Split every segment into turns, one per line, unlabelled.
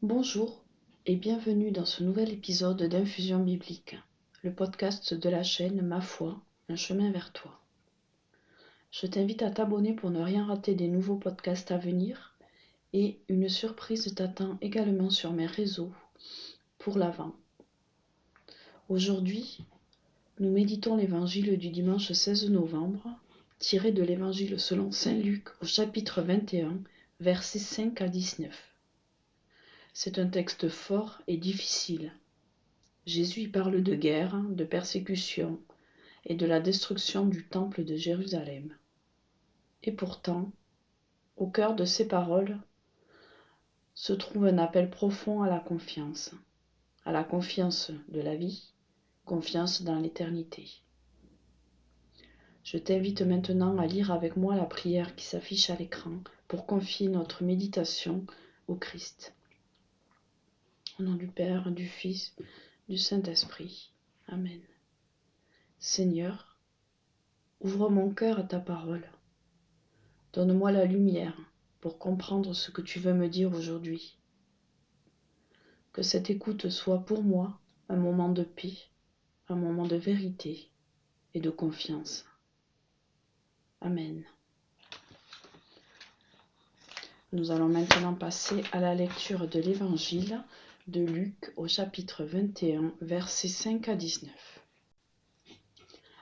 Bonjour et bienvenue dans ce nouvel épisode d'Infusion biblique, le podcast de la chaîne Ma foi, un chemin vers toi. Je t'invite à t'abonner pour ne rien rater des nouveaux podcasts à venir et une surprise t'attend également sur mes réseaux pour l'Avent. Aujourd'hui, nous méditons l'évangile du dimanche 16 novembre, tiré de l'évangile selon saint Luc au chapitre 21, versets 5 à 19. C'est un texte fort et difficile. Jésus y parle de guerre, de persécution et de la destruction du temple de Jérusalem. Et pourtant, au cœur de ces paroles se trouve un appel profond à la confiance de la vie, confiance dans l'éternité. Je t'invite maintenant à lire avec moi la prière qui s'affiche à l'écran pour confier notre méditation au Christ. Au nom du Père, du Fils, du Saint-Esprit. Amen. Seigneur, ouvre mon cœur à ta parole. Donne-moi la lumière pour comprendre ce que tu veux me dire aujourd'hui. Que cette écoute soit pour moi un moment de paix, un moment de vérité et de confiance. Amen. Nous allons maintenant passer à la lecture de l'Évangile de Luc au chapitre 21, versets 5 à 19.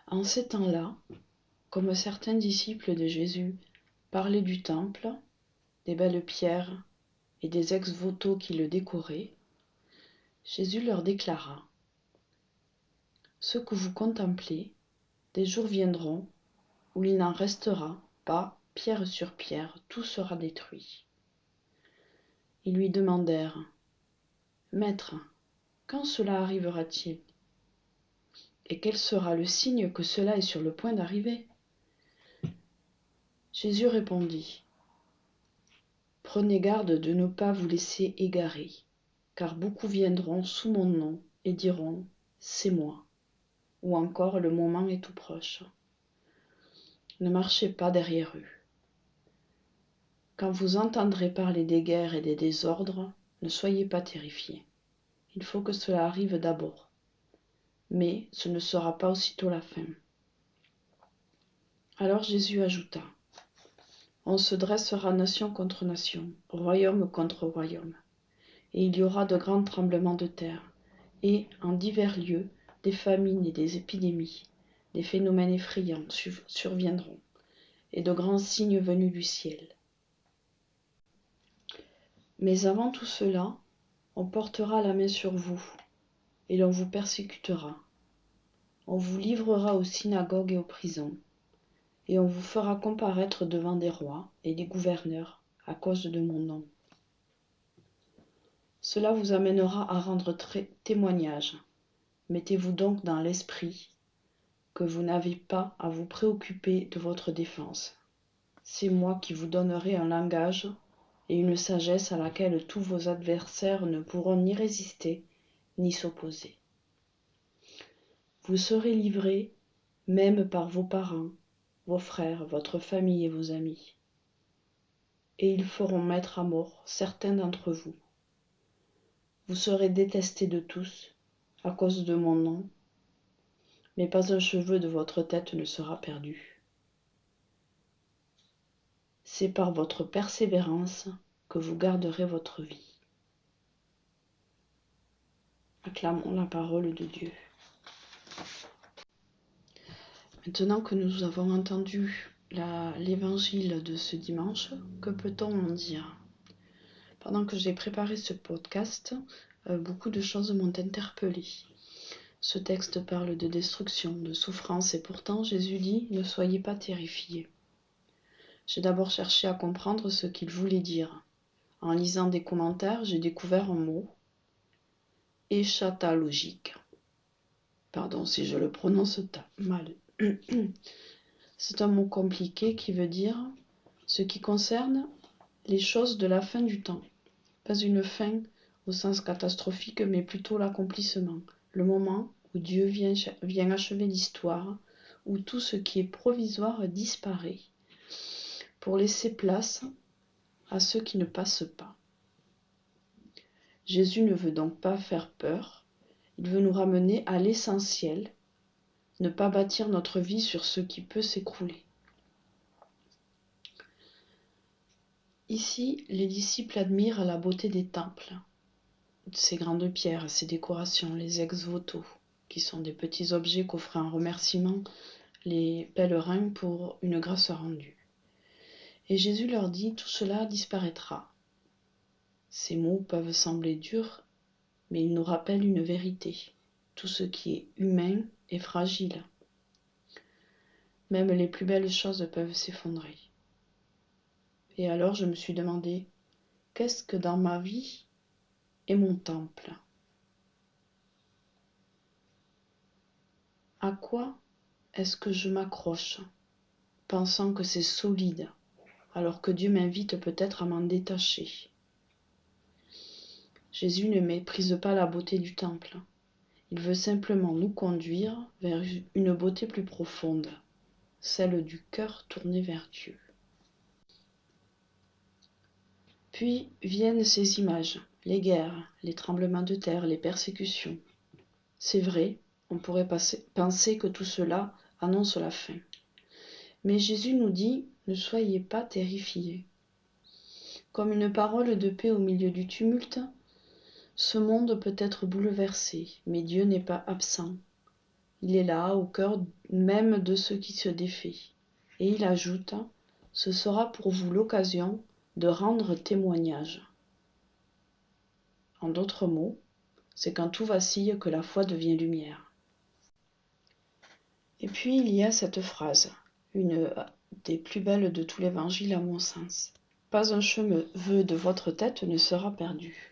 En ces temps-là, comme certains disciples de Jésus parlaient du temple, des belles pierres et des ex-voto qui le décoraient, Jésus leur déclara : « Ce que vous contemplez, des jours viendront où il n'en restera pas pierre sur pierre, tout sera détruit. » Ils lui demandèrent : « Maître, quand cela arrivera-t-il ? Et quel sera le signe que cela est sur le point d'arriver ? » Jésus répondit : « Prenez garde de ne pas vous laisser égarer, car beaucoup viendront sous mon nom et diront : c'est moi, ou encore le moment est tout proche. Ne marchez pas derrière eux. Quand vous entendrez parler des guerres et des désordres, ne soyez pas terrifiés. Il faut que cela arrive d'abord. Mais ce ne sera pas aussitôt la fin. » Alors Jésus ajouta : « On se dressera nation contre nation, royaume contre royaume. Et il y aura de grands tremblements de terre, et, en divers lieux, des famines et des épidémies, des phénomènes effrayants surviendront, et de grands signes venus du ciel. Mais avant tout cela, on portera la main sur vous, et l'on vous persécutera. On vous livrera aux synagogues et aux prisons, et on vous fera comparaître devant des rois et des gouverneurs à cause de mon nom. Cela vous amènera à rendre témoignage. Mettez-vous donc dans l'esprit que vous n'avez pas à vous préoccuper de votre défense. C'est moi qui vous donnerai un langage et une sagesse à laquelle tous vos adversaires ne pourront ni résister, ni s'opposer. Vous serez livrés, même par vos parents, vos frères, votre famille et vos amis. Et ils feront mettre à mort certains d'entre vous. Vous serez détestés de tous, à cause de mon nom, mais pas un cheveu de votre tête ne sera perdu. C'est par votre persévérance que vous garderez votre vie. Acclamons la parole de Dieu. Maintenant que nous avons entendu l'évangile de ce dimanche, que peut-on en dire ? Pendant que j'ai préparé ce podcast, beaucoup de choses m'ont interpellée. Ce texte parle de destruction, de souffrance, et pourtant Jésus dit : « Ne soyez pas terrifiés. » J'ai d'abord cherché à comprendre ce qu'il voulait dire. En lisant des commentaires, j'ai découvert un mot, éschatologique. Pardon si je le prononce mal. C'est un mot compliqué qui veut dire ce qui concerne les choses de la fin du temps. Pas une fin au sens catastrophique, mais plutôt l'accomplissement, le moment où Dieu vient achever l'histoire, où tout ce qui est provisoire disparaît, pour laisser place à ceux qui ne passent pas. Jésus ne veut donc pas faire peur, il veut nous ramener à l'essentiel, ne pas bâtir notre vie sur ce qui peut s'écrouler. Ici, les disciples admirent la beauté des temples, ces grandes pierres, ces décorations, les ex-voto, qui sont des petits objets qu'offraient en remerciement les pèlerins pour une grâce rendue. Et Jésus leur dit, tout cela disparaîtra. Ces mots peuvent sembler durs, mais ils nous rappellent une vérité. Tout ce qui est humain est fragile. Même les plus belles choses peuvent s'effondrer. Et alors je me suis demandé, qu'est-ce que dans ma vie est mon temple? À quoi est-ce que je m'accroche, pensant que c'est solide, alors que Dieu m'invite peut-être à m'en détacher? Jésus ne méprise pas la beauté du temple. Il veut simplement nous conduire vers une beauté plus profonde, celle du cœur tourné vers Dieu. Puis viennent ces images, les guerres, les tremblements de terre, les persécutions. C'est vrai, on pourrait penser que tout cela annonce la fin. Mais Jésus nous dit, ne soyez pas terrifiés. Comme une parole de paix au milieu du tumulte, ce monde peut être bouleversé, mais Dieu n'est pas absent. Il est là, au cœur même de ce qui se défait. Et il ajoute, ce sera pour vous l'occasion de rendre témoignage. En d'autres mots, c'est quand tout vacille que la foi devient lumière. Et puis il y a cette phrase, une des plus belles de tout l'évangile à mon sens. Pas un cheveu de votre tête ne sera perdu.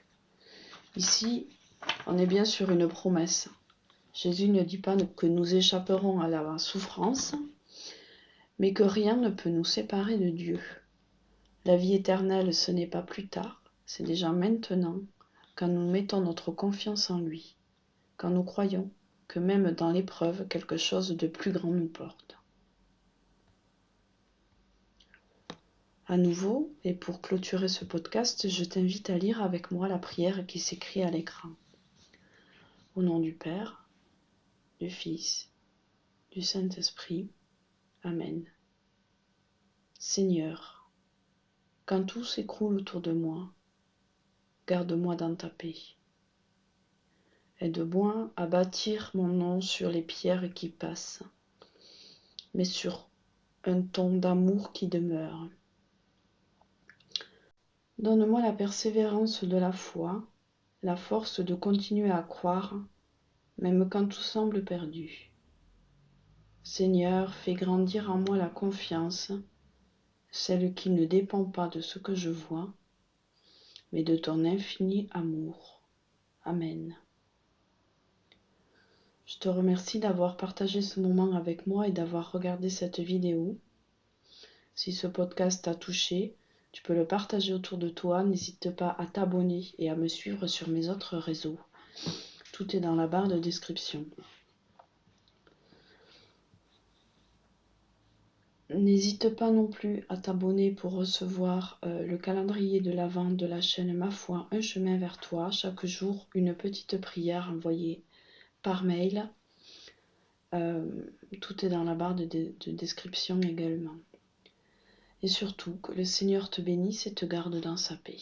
Ici, on est bien sur une promesse. Jésus ne dit pas que nous échapperons à la souffrance, mais que rien ne peut nous séparer de Dieu. La vie éternelle, ce n'est pas plus tard, c'est déjà maintenant, quand nous mettons notre confiance en lui, quand nous croyons que même dans l'épreuve, quelque chose de plus grand nous porte. À nouveau, et pour clôturer ce podcast, je t'invite à lire avec moi la prière qui s'écrit à l'écran. Au nom du Père, du Fils, du Saint-Esprit. Amen. Seigneur, quand tout s'écroule autour de moi, garde-moi dans ta paix. Aide-moi à bâtir mon nom sur les pierres qui passent, mais sur un ton d'amour qui demeure. Donne-moi la persévérance de la foi, la force de continuer à croire, même quand tout semble perdu. Seigneur, fais grandir en moi la confiance, celle qui ne dépend pas de ce que je vois, mais de ton infini amour. Amen. Je te remercie d'avoir partagé ce moment avec moi et d'avoir regardé cette vidéo. Si ce podcast t'a touché, tu peux le partager autour de toi. N'hésite pas à t'abonner et à me suivre sur mes autres réseaux. Tout est dans la barre de description. N'hésite pas non plus à t'abonner pour recevoir le calendrier de l'Avent de la chaîne Ma Foi, un chemin vers toi. Chaque jour, une petite prière envoyée par mail. Tout est dans la barre de description également. Et surtout, que le Seigneur te bénisse et te garde dans sa paix.